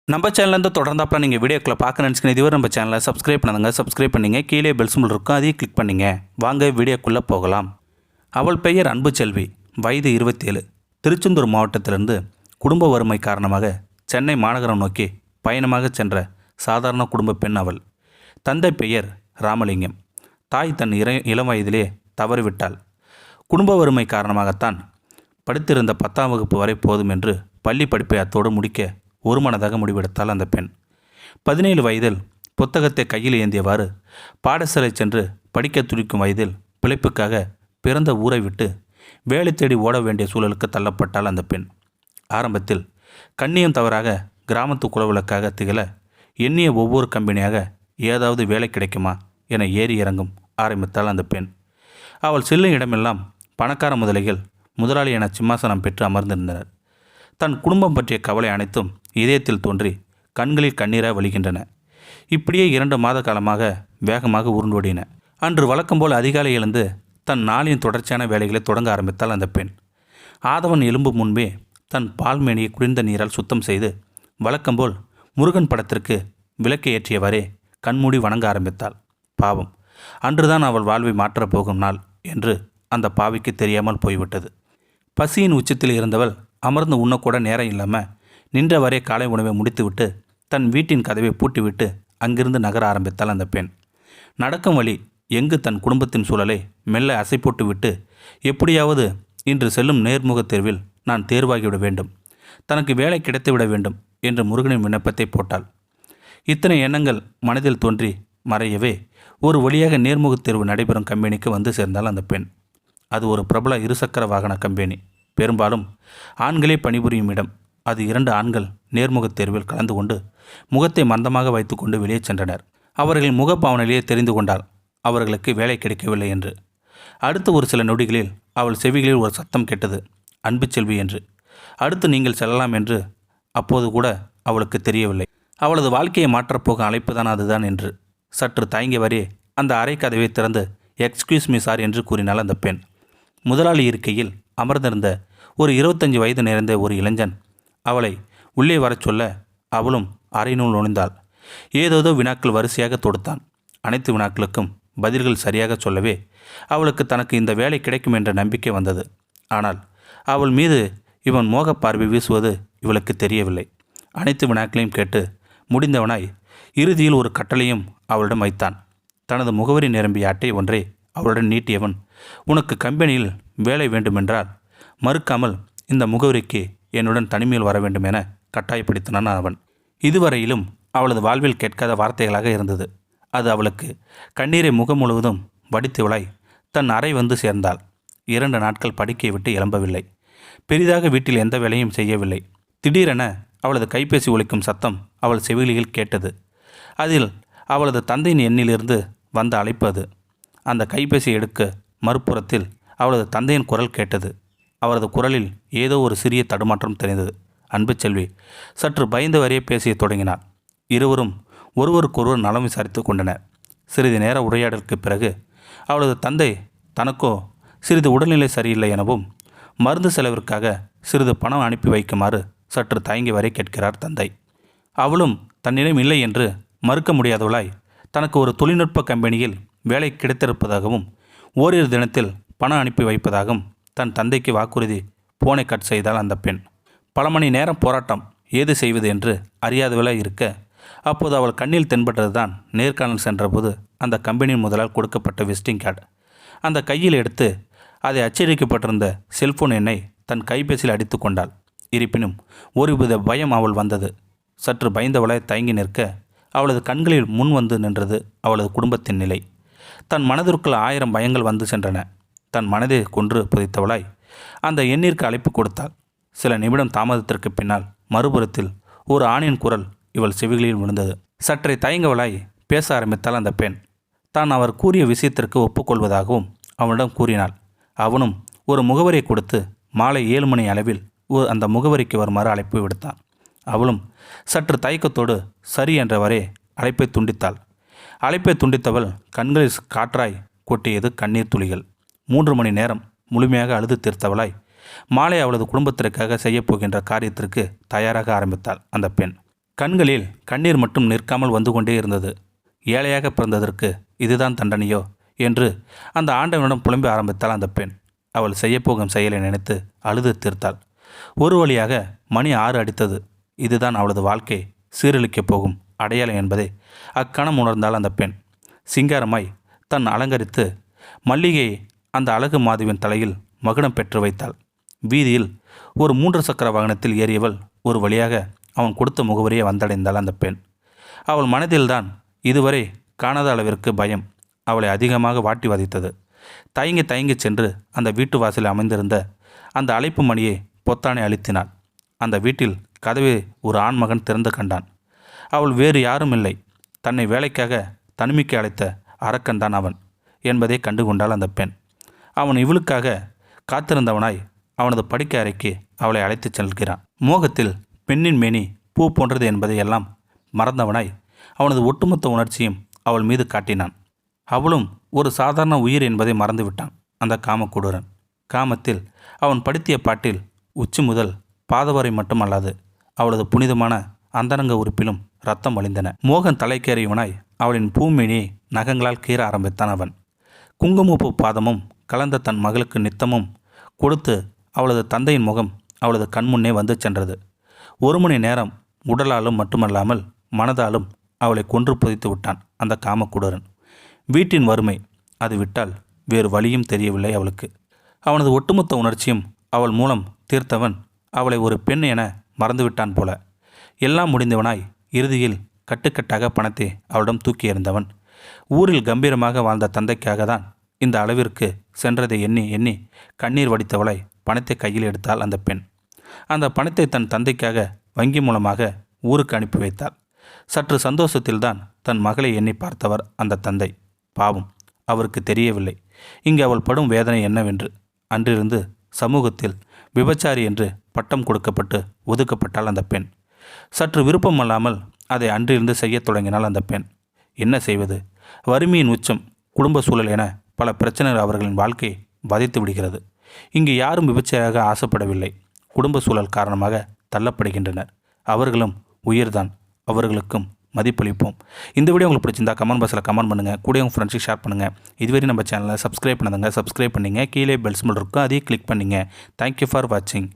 நம்ம சேனல்லேருந்து தொடர்ந்தாப்பில் நீங்கள் வீடியோக்களை பார்க்க நினச்சிக்கணும். இதுவரை நம்ம சேனலை சப்ஸ்கிரைப் பண்ணுங்க. சப்ஸ்கிரைப் பண்ணிங்க. கீழே பெல் சிம்பல் இருக்கும், அதையும் கிளிக் பண்ணிங்க. வாங்க வீடியோக்குள்ளே போகலாம். அவள் பெயர் அன்புச்செல்வி, வயது 27. திருச்செந்தூர் மாவட்டத்திலிருந்து குடும்ப வறுமை காரணமாக சென்னை மாநகரம் நோக்கி பயணமாக சென்ற சாதாரண குடும்ப பெண் அவள். தந்தை பெயர் ராமலிங்கம். தாய் தன் இளம் வயதிலே தவறிவிட்டாள். குடும்ப வறுமை காரணமாகத்தான் படித்திருந்த 10ஆம் வகுப்பு வரை போதும் என்று பள்ளி படிப்பை அத்தோடு முடிக்க ஒருமனதாக முடிவெடுத்தாள் அந்த பெண். 17 வயதில் புத்தகத்தை கையில் ஏந்தியவாறு பாடசாலை சென்று படிக்க துடிக்கும் வயதில் பிழைப்புக்காக பிறந்த ஊரை விட்டு வேலை தேடி ஓட வேண்டிய சூழலுக்கு தள்ளப்பட்டாள் அந்த பெண். ஆரம்பத்தில் கண்ணியம் தவறாக கிராமத்து குலவிளக்காக திகழ எண்ணிய ஒவ்வொரு கம்பெனியாக ஏதாவது வேலை கிடைக்குமா என ஏறி இறங்கும் ஆரம்பித்தாள் அந்த பெண். அவள் செல்லும் இடமெல்லாம் பணக்கார முதலைகள் முதலாளி என சிம்மாசனம் பெற்று அமர்ந்திருந்தனர். தன் குடும்பம் பற்றிய கவலை அனைத்தும் இதயத்தில் தோன்றி கண்களில் கண்ணீராக வழிகின்றன. இப்படியே 2 மாத காலமாக வேகமாக உருண்டோடின. அன்று வழக்கம்போல் அதிகாலை எழுந்து தன் நாளின் தொடர்ச்சியான வேலைகளை தொடங்க ஆரம்பித்தாள் அந்த பெண். ஆதவன் எழும்பும் முன்பே தன் பால்மேனியை குளிர்ந்த நீரால் சுத்தம் செய்து வழக்கம்போல் முருகன் படத்திற்கு விளக்கு ஏற்றியவரே கண்மூடி வணங்க ஆரம்பித்தாள். பாவம், அன்றுதான் அவள் வாழ்வை மாற்றப் போகும் நாள் என்று அந்த பாவிக்கு தெரியாமல் போய்விட்டது. பசியின் உச்சத்தில் இருந்தவள் அமர்ந்து உண்ணக்கூட நேரம் இல்லாமல் நின்றவரே காலை உணவை முடித்துவிட்டு தன் வீட்டின் கதவை பூட்டிவிட்டு அங்கிருந்து நகர ஆரம்பித்தாள் அந்த பெண். நடக்கும் வழி எங்கு தன் குடும்பத்தின் சூழலை மெல்ல அசை போட்டுவிட்டு எப்படியாவது இன்று செல்லும் நேர்முகத் தேர்வில் நான் தேர்வாகிவிட வேண்டும், தனக்கு வேலை கிடைத்துவிட வேண்டும் என்று முருகனின் விண்ணப்பத்தை போட்டாள். இத்தனை எண்ணங்கள் மனதில் தோன்றி மறையவே ஒரு வழியாக நேர்முகத் தேர்வு நடைபெறும் கம்பெனிக்கு வந்து சேர்ந்தாள் அந்த பெண். அது ஒரு பிரபல இருசக்கர வாகன கம்பெனி. பெரும்பாலும் ஆண்களே பணிபுரியும் இடம். அது 2 ஆண்கள் நேர்முகத் தேர்வில் கலந்து கொண்டு முகத்தை மந்தமாக வைத்துக்கொண்டு வெளியே சென்றனர். அவர்களின் முகப்பாவனையிலேயே தெரிந்து கொண்டாள் அவர்களுக்கு வேலை கிடைக்கவில்லை என்று. அடுத்து ஒரு சில நொடிகளில் அவள் செவிகளில் ஒரு சத்தம் கேட்டது, அன்புச்செல்வி என்று. அடுத்து நீங்கள் செல்லலாம் என்று அப்போது கூட அவளுக்கு தெரியவில்லை. அவளது வாழ்க்கையை மாற்றப்போகும் அழைப்பு தான் அதுதான் என்று சற்று தயங்கியவரே அந்த அறை கதவை திறந்து எக்ஸ்கியூஸ் மீ சார் என்று கூறினாள் அந்த பெண். முதலாளி இருக்கையில் அமர்ந்திருந்த ஒரு 25 வயது நிறைந்த ஒரு இளைஞன் அவளை உள்ளே வரச் சொல்ல அவளும் அறையினுள் நுழைந்தாள். ஏதேதோ வினாக்கள் வரிசையாக தொடுத்தான். அனைத்து வினாக்களுக்கும் பதில்கள் சரியாக சொல்லவே அவளுக்கு தனக்கு இந்த வேலை கிடைக்கும் என்ற நம்பிக்கை வந்தது. ஆனால் அவள் மீது இவன் மோக பார்வை வீசுவது இவளுக்கு தெரியவில்லை. அனைத்து வினாக்களையும் கேட்டு முடிந்தவனாய் இறுதியில் ஒரு கட்டளையும் அவளிடம் வைத்தான். தனது முகவரி நிரம்பிய அட்டை ஒன்றை அவளுடன் நீட்டியவன், உனக்கு கம்பெனியில் வேலை வேண்டுமென்றால் மறுக்காமல் இந்த முகவரிக்கு என்னுடன் தனிமையில் வர வேண்டும் என கட்டாயப்படுத்தினான் அவன். இதுவரையிலும் அவளது வாழ்வில் கேட்காத வார்த்தைகளாக இருந்தது. அது அவளுக்கு கண்ணீரை முகம் முழுவதும் வடித்தவளாய் தன் அறை வந்து சேர்ந்தாள். 2 நாட்கள் படுக்கையை விட்டு எழும்பவில்லை. பெரிதாக வீட்டில் எந்த வேலையும் செய்யவில்லை. திடீரென அவளது கைபேசி ஒலிக்கும் சத்தம் அவள் செவிலியில் கேட்டது. அதில் அவளது தந்தையின் எண்ணிலிருந்து வந்த அழைப்பு அது. அந்த கைபேசி எடுக்க மறுபுறத்தில் அவளது தந்தையின் குரல் கேட்டது. அவரது குரலில் ஏதோ ஒரு சிறிய தடுமாற்றம் தெரிந்தது. அன்புச்செல்வி சற்று பயந்தவரையே பேசிய தொடங்கினார். இருவரும் ஒருவருக்கொருவர் நலம் விசாரித்து கொண்டனர். சிறிது நேர உரையாடலுக்கு பிறகு அவளது தந்தை தனக்கோ சிறிது உடல்நிலை சரியில்லை எனவும் மருந்து செலவிற்காக சிறிது பணம் அனுப்பி வைக்குமாறு சற்று தயங்கி வரை கேட்கிறார் தந்தை. அவளும் தன்னிடம் இல்லை என்று மறுக்க முடியாதவளாய் தனக்கு ஒரு தொழில்நுட்ப கம்பெனியில் வேலை கிடைத்திருப்பதாகவும் ஓரிரு தினத்தில் பணம் அனுப்பி வைப்பதாகவும் தன் தந்தைக்கு வாக்குறுதி போனை கட் செய்தாள் அந்த பெண். பல மணி நேரம் போராட்டம் ஏது செய்வது என்று அறியாதவளாய் இருக்க அப்போது அவள் கண்ணில் தென்பட்டதுதான் நேர்காணல் சென்றபோது அந்த கம்பெனியின் முதலால் கொடுக்கப்பட்ட விசிட்டிங் கார்டு. அந்த கையில் எடுத்து அதை அச்சடிக்கப்பட்டிருந்த செல்போன் எண்ணை தன் கைபேசியில் அடித்து கொண்டாள். இருப்பினும் ஒருவித பயம் அவள் வந்தது. சற்று பயந்தவளாய் தயங்கி நிற்க அவளது கண்களில் முன் வந்து நின்றது அவளது குடும்பத்தின் நிலை. தன் மனதிற்குள் 1000 பயங்கள் வந்து சென்றன. தன் மனதை கொன்று புதைத்தவளாய் அந்த எண்ணிற்கு அழைப்பு கொடுத்தாள். சில நிமிடம் தாமதத்திற்கு பின்னால் மறுபுறத்தில் ஒரு ஆணின் குரல் இவள் செவிகளில் விழுந்தது. சற்றே தயங்கவளாய் பேச ஆரம்பித்தாள் அந்த பெண். தான் அவர் கூறிய விஷயத்திற்கு ஒப்புக்கொள்வதாகவும் அவனிடம் கூறினாள். அவனும் ஒரு முகவரியை கொடுத்து மாலை 7 மணி அளவில் அந்த முகவரிக்கு வருமாறு அழைப்பு விடுத்தான். அவளும் சற்று தயக்கத்தோடு சரி என்றவரே அழைப்பை துண்டித்தாள். அழைப்பை துண்டித்தவள் கண்களில் காற்றாய் கொட்டியது கண்ணீர் துளிகள். 3 மணி நேரம் முழுமையாக அழுது தீர்த்தவளாய் மாலை அவளது குடும்பத்திற்காக செய்யப்போகின்ற காரியத்திற்கு தயாராக ஆரம்பித்தாள் அந்த பெண். கண்களில் கண்ணீர் மட்டும் நிற்காமல் வந்து கொண்டே இருந்தது. ஏழையாக பிறந்ததற்கு இதுதான் தண்டனையோ என்று அந்த ஆண்டவனிடம் புலம்பி ஆரம்பித்தாள் அந்த பெண். அவள் செய்யப்போகும் செயலை நினைத்து அழுது தீர்த்தாள். ஒரு வழியாக மணி 6 அடித்தது. இதுதான் அவளது வாழ்க்கை சீரழிக்கப் போகும் அடையாளம் என்பதை அக்கணம் உணர்ந்தாள் அந்த பெண். சிங்காரமாய் தன் அலங்கரித்து மல்லிகையை அந்த அழகு மாதுவின் தலையில் மகுடம் பெற்று வைத்தாள். வீதியில் ஒரு 3 சக்கர வாகனத்தில் ஏறியவள் ஒரு வழியாக அவன் கொடுத்த முகவரியை வந்தடைந்தாள் அந்த பெண். அவள் மனதில்தான் இதுவரை காணாத அளவிற்கு பயம் அவளை அதிகமாக வாட்டி வதைத்தது. தயங்கி தயங்கி சென்று அந்த வீட்டு வாசலில் அமைந்திருந்த அந்த அழைப்பு மணியை பொத்தானை அழுத்தினாள். அந்த வீட்டில் கதவை ஒரு ஆண்மகன் திறந்து கண்டான். அவள் வேறு யாரும் இல்லை, தன்னை வேலைக்காக தனிமைக்கு அழைத்த அரக்கன்தான் அவன் என்பதை கண்டுகொண்டாள் அந்த பெண். அவன் இவளுக்காக காத்திருந்தவனாய் அவனது படுக்கை அறைக்கு அவளை அழைத்துச் செல்கிறான். மோகத்தில் பெண்ணின் மேனி பூ போன்றது என்பதை எல்லாம் மறந்தவனாய் அவனது ஒட்டுமொத்த உணர்ச்சியும் அவள் மீது காட்டினான். அவளும் ஒரு சாதாரண உயிர் என்பதை மறந்துவிட்டான் அந்த காமக்கூடரன். காமத்தில் அவன் படித்திய பாட்டில் உச்சி முதல் பாதவரை மட்டுமல்லாது அவளது புனிதமான அந்தரங்க உறுப்பிலும் ரத்தம் வழிந்தன. மோகன் தலைக்கேறியவனாய் அவளின் பூமேனியை நகங்களால் கீற ஆரம்பித்தான் அவன். குங்குமப்பூ பாதமும் கலந்த தன் மகளுக்கு நித்தமும் கொடுத்து அவளது தந்தையின் முகம் அவளது கண்முன்னே வந்து சென்றது. 1 மணி நேரம் உடலாலும் மட்டுமல்லாமல் மனதாலும் அவளை கொன்று புதைத்து விட்டான் அந்த காமக்கூடரன். வீட்டின் வறுமை அது விட்டால் வேறு வழியும் தெரியவில்லை அவளுக்கு. அவனது ஒட்டுமொத்த உணர்ச்சியும் அவள் மூலம் தீர்த்தவன் அவளை ஒரு பெண் என மறந்துவிட்டான் போல. எல்லாம் முடிந்தவனாய் இறுதியில் கட்டுக்கட்டாக பணத்தை அவளிடம் தூக்கி எறிந்தவன். ஊரில் கம்பீரமாக வாழ்ந்த தந்தைக்காக தான் இந்த அளவிற்கு சென்றதை எண்ணி எண்ணி கண்ணீர் வடித்தவளாய் பணத்தை கையில் எடுத்தாள் அந்த பெண். அந்த பணத்தை தன் தந்தைக்காக வங்கி மூலமாக ஊருக்கு அனுப்பி வைத்தாள். சற்று சந்தோஷத்தில்தான் தன் மகளை எண்ணி பார்த்தவர் அந்த தந்தை. பாவம், அவருக்கு தெரியவில்லை இங்கு அவள் படும் வேதனை என்னவென்று. அன்றிருந்து சமூகத்தில் விபச்சாரி என்று பட்டம் கொடுக்கப்பட்டு ஒதுக்கப்பட்டாள் அந்த பெண். சற்று விருப்பமல்லாமல் அதை அன்றிருந்து செய்யத் தொடங்கினாள் அந்த பெண். என்ன செய்வது? வறுமையின் உச்சம், குடும்ப சூழல் என பல பிரச்சனைகள் அவர்களின் வாழ்க்கையை பாதித்து விடுகிறது. இங்கு யாரும் விபச்சாரியாக ஆசைப்படவில்லை. குடும்ப சூழல் காரணமாக தள்ளப்படுகின்றனர். அவர்களும் உயிர்தான், அவர்களுக்கும் மதிப்பளிப்போம். இந்த வீடியோ உங்களுக்கு பிடிச்சிருந்தா கமெண்ட் பாக்ஸில் கமெண்ட் பண்ணுங்கள். கூட உங்கள் ஃப்ரெண்ட்ஸுக்கு ஷேர் பண்ணுங்கள். இதுவரை நம்ம சேனலை சப்ஸ்கிரைப் பண்ணுங்க. சப்ஸ்கிரைப் பண்ணிங்க. கீழே பெல் சிம்பல் இருக்கும், அதையும் கிளிக் பண்ணிங்க. தேங்க்யூ ஃபார் வாட்சிங்.